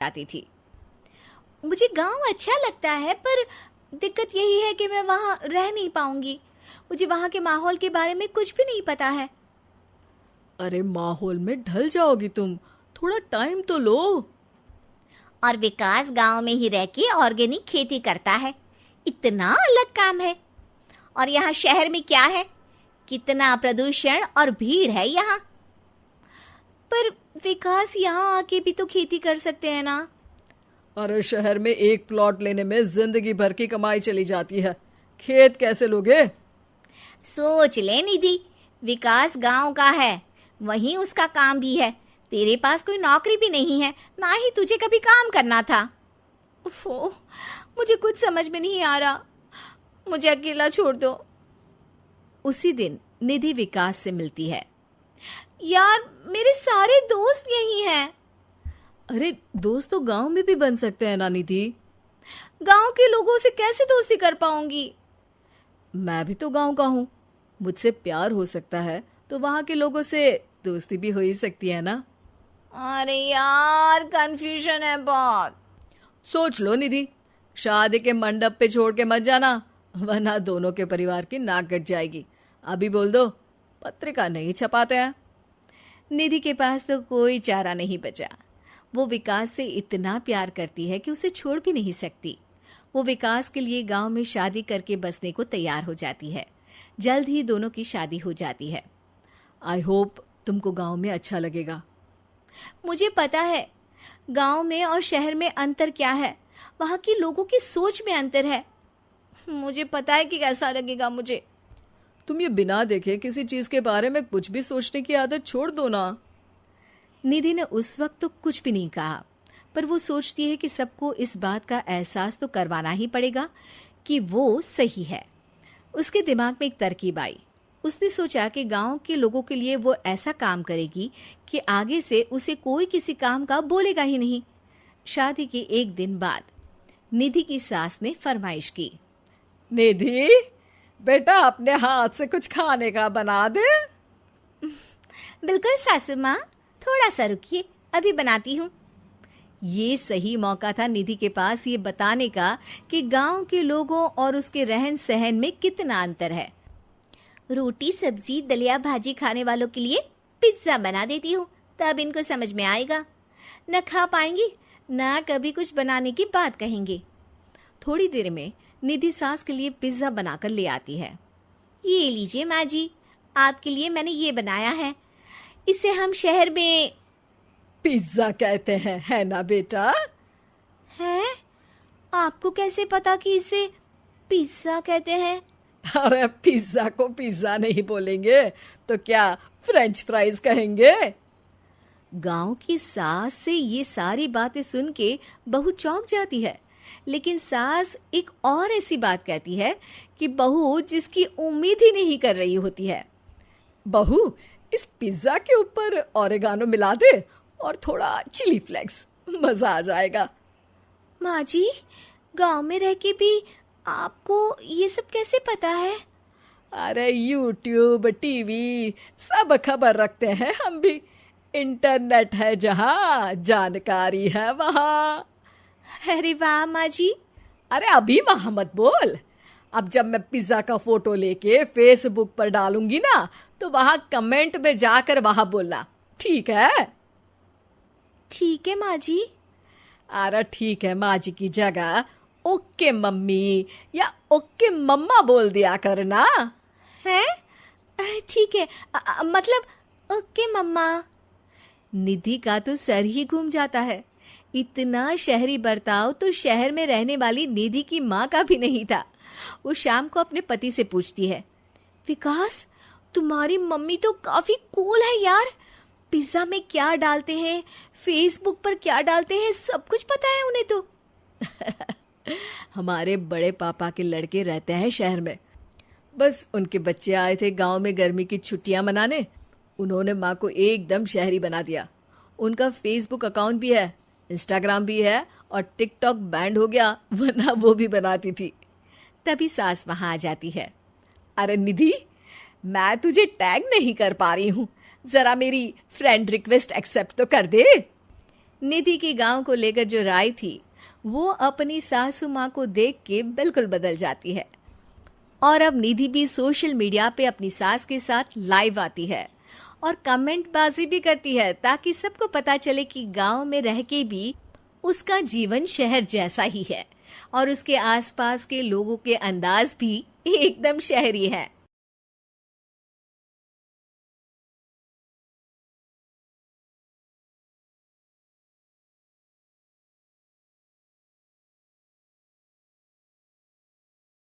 जाती थी। मुझे गांव अच्छा लगता है, पर दिक्कत यही है कि मैं वहां रह नहीं पाऊंगी। मुझे वहां के माहौल के बारे में कुछ भी नहीं पता है। अरे माहौल में ढल जाओगी तुम, थोड़ा टाइम तो लो। और विकास गांव में ही रह के ऑर्गेनिक खेती करता है, इतना अलग काम है। और यहाँ शहर में क्या है, कितना प्रदूषण और भीड़ है यहाँ। पर विकास यहाँ आके भी तो खेती कर सकते हैं ना। अरे शहर में एक प्लॉट लेने में जिंदगी भर की कमाई चली जाती है, खेत कैसे लोगे? सोच ले निधि, विकास गांव का है, वहीं उसका काम भी है। तेरे पास कोई नौकरी भी नहीं है, ना ही तुझे कभी काम करना था। उफ़ो, मुझे कुछ समझ में नहीं आ रहा, मुझे अकेला छोड़ दो। उसी दिन निधि विकास से मिलती है। यार, मेरे सारे दोस्त यही हैं। अरे दोस्त तो गांव में भी बन सकते हैं ना निधि। गांव के लोगों से कैसे दोस्ती कर पाऊंगी? मैं भी तो गांव का हूँ, मुझसे प्यार हो सकता है तो वहां के लोगों से दोस्ती भी हो ही सकती है ना। अरे यार, कंफ्यूजन है बहुत। सोच लो निधि, शादी के मंडप पे छोड़ के मत जाना, वरना दोनों के परिवार की नाक कट जाएगी। अभी बोल दो, पत्रिका नहीं छपाते हैं। निधि के पास तो कोई चारा नहीं बचा। वो विकास से इतना प्यार करती है कि उसे छोड़ भी नहीं सकती। वो विकास के लिए गांव में शादी करके बसने को तैयार हो जाती है। जल्द ही दोनों की शादी हो जाती है। आई होप तुमको गांव में अच्छा लगेगा। मुझे पता है गांव में और शहर में अंतर क्या है, वहाँ के लोगों की सोच में अंतर है। मुझे पता है कि कैसा लगेगा मुझे। तुम ये बिना देखे किसी चीज के बारे में कुछ भी सोचने की आदत छोड़ दो ना। निधि ने उस वक्त तो कुछ भी नहीं कहा, पर वो सोचती है कि सबको इस बात का एहसास तो करवाना ही पड़ेगा कि वो सही है। उसके दिमाग में एक तरकीब आई। उसने सोचा कि गांव के लोगों के लिए वो ऐसा काम करेगी कि आगे से उसे कोई किसी काम का बोलेगा ही नहीं। शादी के एक दिन बाद निधि की सास ने फरमाइश की। निधि बेटा, अपने हाथ से कुछ खाने का बना दे। बिल्कुल सासू माँ, थोड़ा सा रुकिए, अभी बनाती हूँ। ये सही मौका था निधि के पास ये बताने का कि गांव के लोगों और उसके रहन सहन में कितना अंतर है। रोटी सब्जी दलिया भाजी खाने वालों के लिए पिज्जा बना देती हूँ, तब इनको समझ में आएगा। न खा पाएंगी, न कभी कुछ बनाने की बात कहेंगे। थोड़ी देर में निधि सास के लिए पिज्जा बनाकर ले आती है। ये लीजिए माँ जी, आपके लिए मैंने ये बनाया है। इसे हम शहर में पिज्जा कहते हैं, है ना बेटा? है? आपको कैसे पता कि इसे पिज्जा कहते हैं? अरे पिज्जा को पिज्जा नहीं बोलेंगे तो क्या फ्रेंच फ्राइज कहेंगे? गांव की सास से ये सारी बातें सुन के बहू चौंक जाती है, लेकिन सास एक और ऐसी बात कहती है कि बहू जिसकी उम्मीद ही नहीं कर रही होती है। बहू, इस पिज्जा के ऊपर ओरेगानो मिला दे और थोड़ा चिली फ्लेक्स, मजा आ जाएगा। माँ जी, गांव में रह के भी आपको ये सब कैसे पता है? अरे यूट्यूब टीवी सब खबर रखते हैं हम भी। इंटरनेट है जहाँ, जानकारी है वहाँ। अरे वाह माँ जी। अरे अभी वहाँ मत बोल, अब जब मैं पिज्जा का फोटो लेके फेसबुक पर डालूंगी ना, तो वहाँ कमेंट में जाकर वहाँ बोलना, ठीक है? ठीक है माँ जी। अरे ठीक है माँ जी की जगह ओके मम्मी या ओके मम्मा बोल दिया करना। है? ठीक है, मतलब ओके मम्मा। निधि का तो सर ही घूम जाता है। इतना शहरी बर्ताव तो शहर में रहने वाली निधि की माँ का भी नहीं था। वो शाम को अपने पति से पूछती है, विकास, तुम्हारी मम्मी तो काफी कूल है यार। पिज्जा में क्या डालते हैं, फेसबुक पर क्या डालते हैं, सब कुछ पता है उन्हें तो। हमारे बड़े पापा के लड़के रहते हैं शहर में, बस उनके बच्चे आए थे गांव में गर्मी की छुट्टियां मनाने। उन्होंने माँ को एकदम शहरी बना दिया। उनका फेसबुक अकाउंट भी है, इंस्टाग्राम भी है और टिकटॉक बैंड हो गया, वरना वो भी बनाती थी। तभी सास वहां आ जाती है। अरे निधि, मैं तुझे टैग नहीं कर पा रही हूँ, जरा मेरी फ्रेंड रिक्वेस्ट एक्सेप्ट तो कर दे। निधि की गांव को लेकर जो राय थी वो अपनी सासू माँ को देख के बिल्कुल बदल जाती है। और अब निधि भी सोशल मीडिया पे अपनी सास के साथ लाइव आती है और कमेंट बाजी भी करती है, ताकि सबको पता चले कि गांव में रह के भी उसका जीवन शहर जैसा ही है और उसके आसपास के लोगों के अंदाज भी एकदम शहरी है।